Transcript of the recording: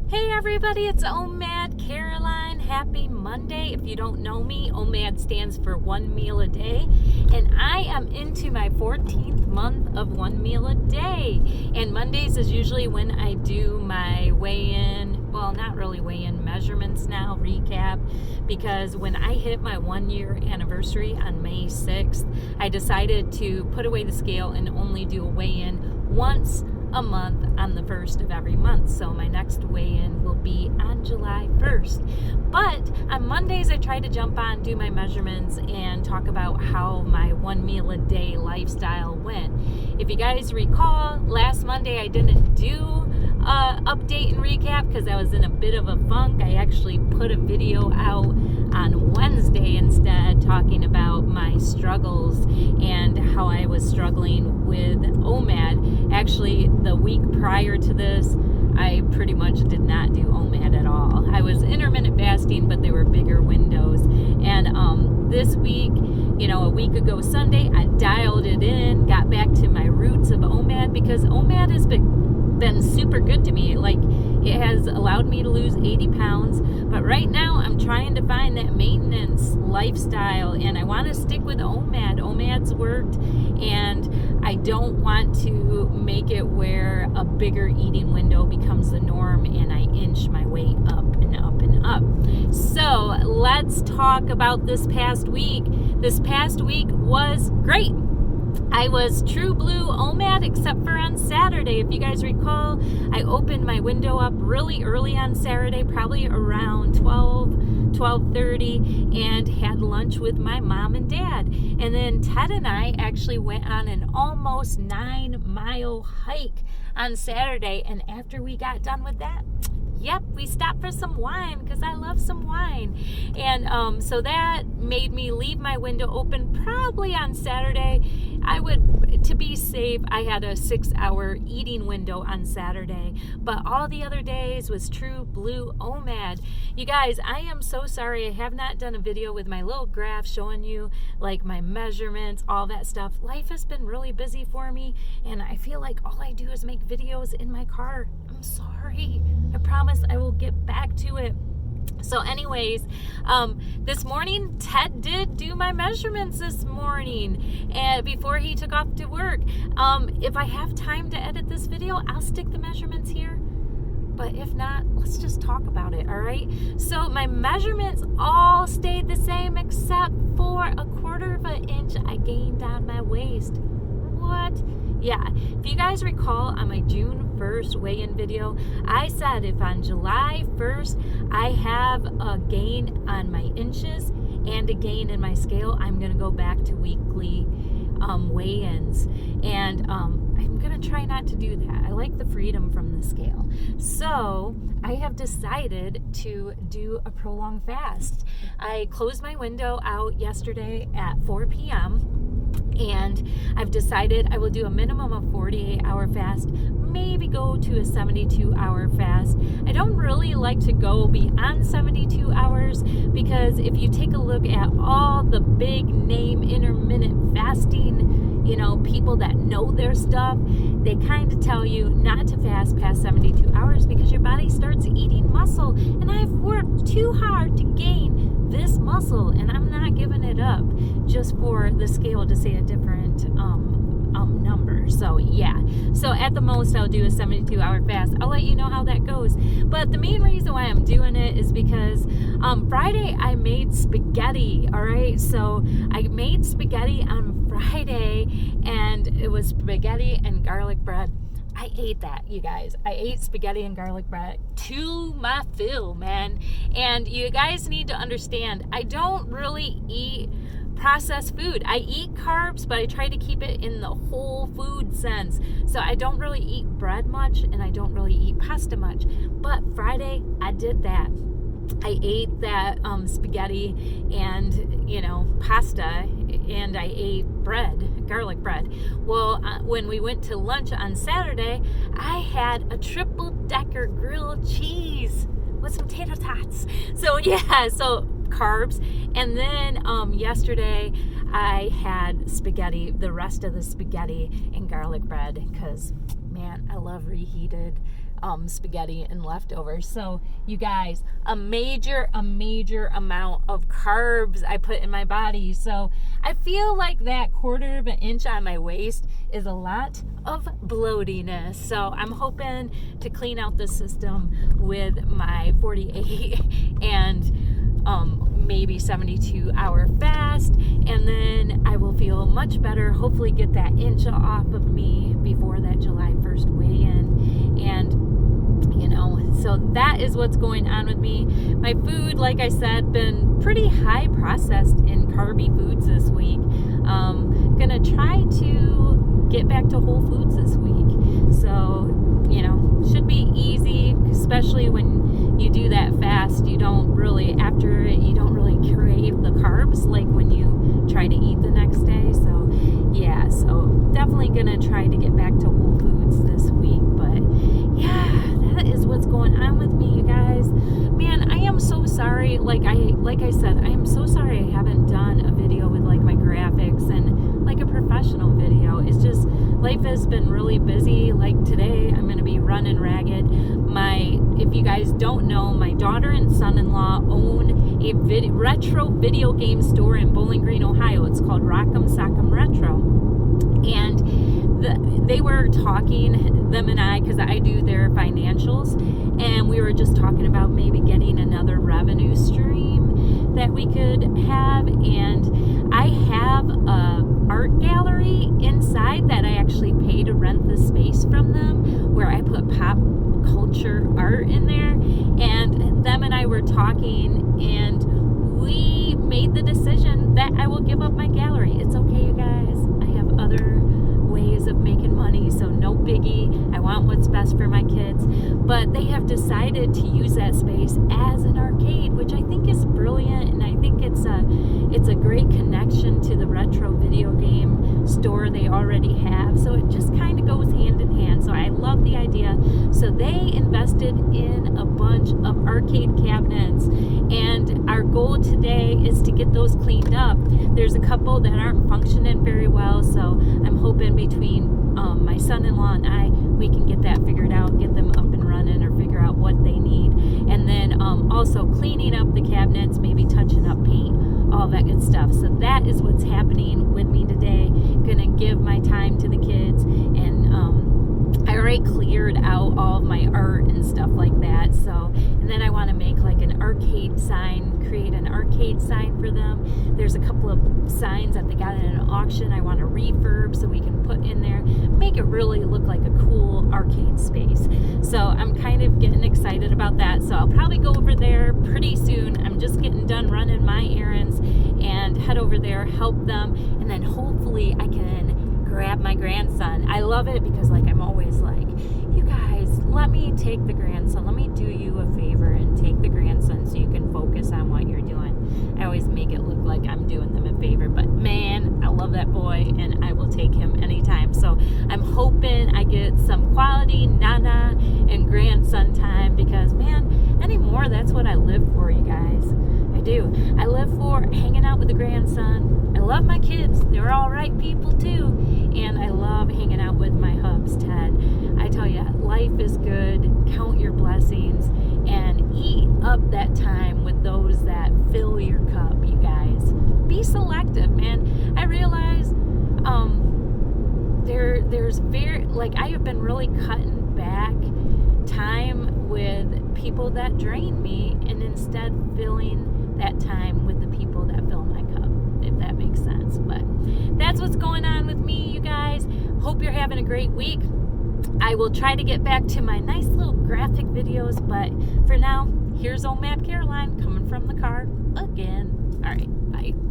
Hey everybody, it's OMAD Caroline. Happy Monday. If you don't know me, OMAD stands for 1 meal a day, and I am into my 14th month of 1 meal a day. And Mondays is usually when I do my weigh-in, well, not really weigh-in, measurements now, recap, because when I hit my 1 year anniversary on May 6th, I decided to put away the scale and only do a weigh-in once a month on the first of every month. So my next weigh-in will be on July 1st. But on Mondays, I try to jump on, do my measurements, and talk about how my 1 meal a day lifestyle went. If you guys recall, last Monday I didn't do update and recap because I was in a bit of a funk. I actually put a video out on Wednesday instead, talking about my struggles and how I was struggling with OMAD. Actually, the week prior to this, I pretty much did not do OMAD at all. I was intermittent fasting, but there were bigger windows. And this week, a week ago Sunday, I dialed it in, got back to my roots of OMAD, because OMAD has been super good to me. Like, it has allowed me to lose 80 pounds, but right now I'm trying to find that maintenance lifestyle, and I want to stick with OMAD. OMAD's worked, and I don't want to make it where a bigger eating window becomes the norm and I inch my weight up and up and up. So let's talk about this past week. This past week was great. I was true blue OMAD except for on Saturday. If you guys recall, I opened my window up really early on Saturday, probably around 12:30, and had lunch with my mom and dad. And then Ted and I actually went on an almost 9-mile hike on Saturday. And after we got done with that, we stopped for some wine because I love some wine. And so that made me leave my window open probably on Saturday. To be safe, I had a 6-hour eating window on Saturday, but all the other days was true blue OMAD. You guys, I am so sorry I have not done a video with my little graph showing you like my measurements, all that stuff. Life has been really busy for me, and I feel like all I do is make videos in my car. I'm sorry. I promise I will get back to it. So anyways, this morning, Ted did do my measurements this morning, and before he took off to work. If I have time to edit this video, I'll stick the measurements here. But if not, let's just talk about it, all right? So my measurements all stayed the same except for 1/4 of an inch I gained on my waist. What? Yeah, if you guys recall on my June 1st weigh-in video, I said if on July 1st I have a gain on my inches and a gain in my scale, I'm going to go back to weekly weigh-ins. And I'm going to try not to do that. I like the freedom from the scale. So I have decided to do a prolonged fast. I closed my window out yesterday at 4 p.m., and I've decided I will do a minimum of 48-hour fast, maybe go to a 72-hour fast. I don't really like to go beyond 72 hours because if you take a look at all the big name intermittent fasting, people that know their stuff, they kind of tell you not to fast past 72 hours because your body starts eating muscle. And I've worked too hard to gain this muscle, and I'm not giving it up just for the scale to say a different number. So yeah, so at the most I'll do a 72-hour fast. I'll let you know how that goes. But the main reason why I'm doing it is because Friday I made spaghetti. All right, so I made spaghetti on Friday, and it was spaghetti and garlic bread. I ate that, you guys. I ate spaghetti and garlic bread to my fill, man. And you guys need to understand, I don't really eat processed food. I eat carbs, but I try to keep it in the whole food sense. So I don't really eat bread much, and I don't really eat pasta much. But Friday, I did that. I ate that spaghetti and, pasta, and I ate bread, garlic bread. Well, when we went to lunch on Saturday, I had a triple-decker grilled cheese with some tater tots. So yeah, so carbs. And then yesterday I had spaghetti, the rest of the spaghetti and garlic bread, because man, I love reheated spaghetti and leftovers. So you guys, a major amount of carbs I put in my body. So I feel like that 1/4 of an inch on my waist is a lot of bloatiness. So I'm hoping to clean out the system with my 48 and maybe 72-hour fast, and then I will feel much better, hopefully get that inch off of me before that July 1st weigh-in. And so that is what's going on with me. My food, like I said, been pretty high processed in carby foods this week. Gonna try to get back to whole foods this week. So, should be easy, especially when you do that fast. You don't really, after it, you don't really crave the carbs like when you try to eat the next day. So, yeah, so definitely gonna try to get back to whole foods this week. But, yeah, that is what's going on with me, you guys. Man, I am so sorry. Like I said, I am so sorry I haven't done a video with like my graphics and like a professional video. It's just, life has been really busy. Like today, I'm going to be running ragged. If you guys don't know, my daughter and son-in-law own a retro video game store in Bowling Green, Ohio. It's called Rock'em Sock'em Retro. And they were talking, them and I, because I do their financials, and we were just talking about maybe getting another revenue stream that we could have. And I have a art gallery inside that I actually pay to rent the space from them, where I put pop culture art in there. And them and I were talking, and we made the decision that I will give up my gallery. It's okay, you guys. I have other ways of making money, so no biggie. I want what's best for my kids. But they have decided to use that space as an arcade, which I think is brilliant, and I think it's a great connection to the retro video game store they already have. So it just kind of goes hand in hand. So I love the idea. So they invested in a bunch of arcade cabinets, and our goal today is to get those cleaned up. There's a couple that aren't functioning very well, so I'm hoping between my son-in-law and I, we can get that figured out, get them up and running, or figure out what they need. And then also cleaning up the cabinets, maybe touching up paint, all that good stuff. So that is what's happening with me today. Gonna give my time to the kids, and I already cleared out all of my art and stuff like that. So, and then I want to make like an arcade sign, create an arcade sign for them. There's a couple of signs that they got at an auction I want to refurb so we can put in there, make it really look like a cool arcade space. So I'm kind of getting excited about that. So I'll probably go over there pretty soon. I'm just getting done running my errands and head over there, help them, and then hopefully I can grab my grandson. I love it because like I'm always like, you guys, let me take the grandson. Let me do you a favor and take the grandson so you can focus on what you're doing. I always make it look like I'm doing them a favor, but man, I love that boy and I will take him anytime. So I'm hoping I get some quality Nana and grandson time, because man, anymore, that's what I live for, you guys. I do. I live for hanging out with the grandson. I love my kids. They're all right people too. And I love hanging out with my hubs, Ted. I tell you, life is good. Count your blessings and eat up that time with those that fill your cup, you guys. Be selective, man. I realize there's very, like, I have been really cutting back time with people that drain me, and instead filling that time with the people that fill my cup, if that makes sense. But that's what's going on with me, you guys. Hope you're having a great week. I will try to get back to my nice little graphic videos, but for now, here's OMAD Caroline coming from the car again. All right, bye.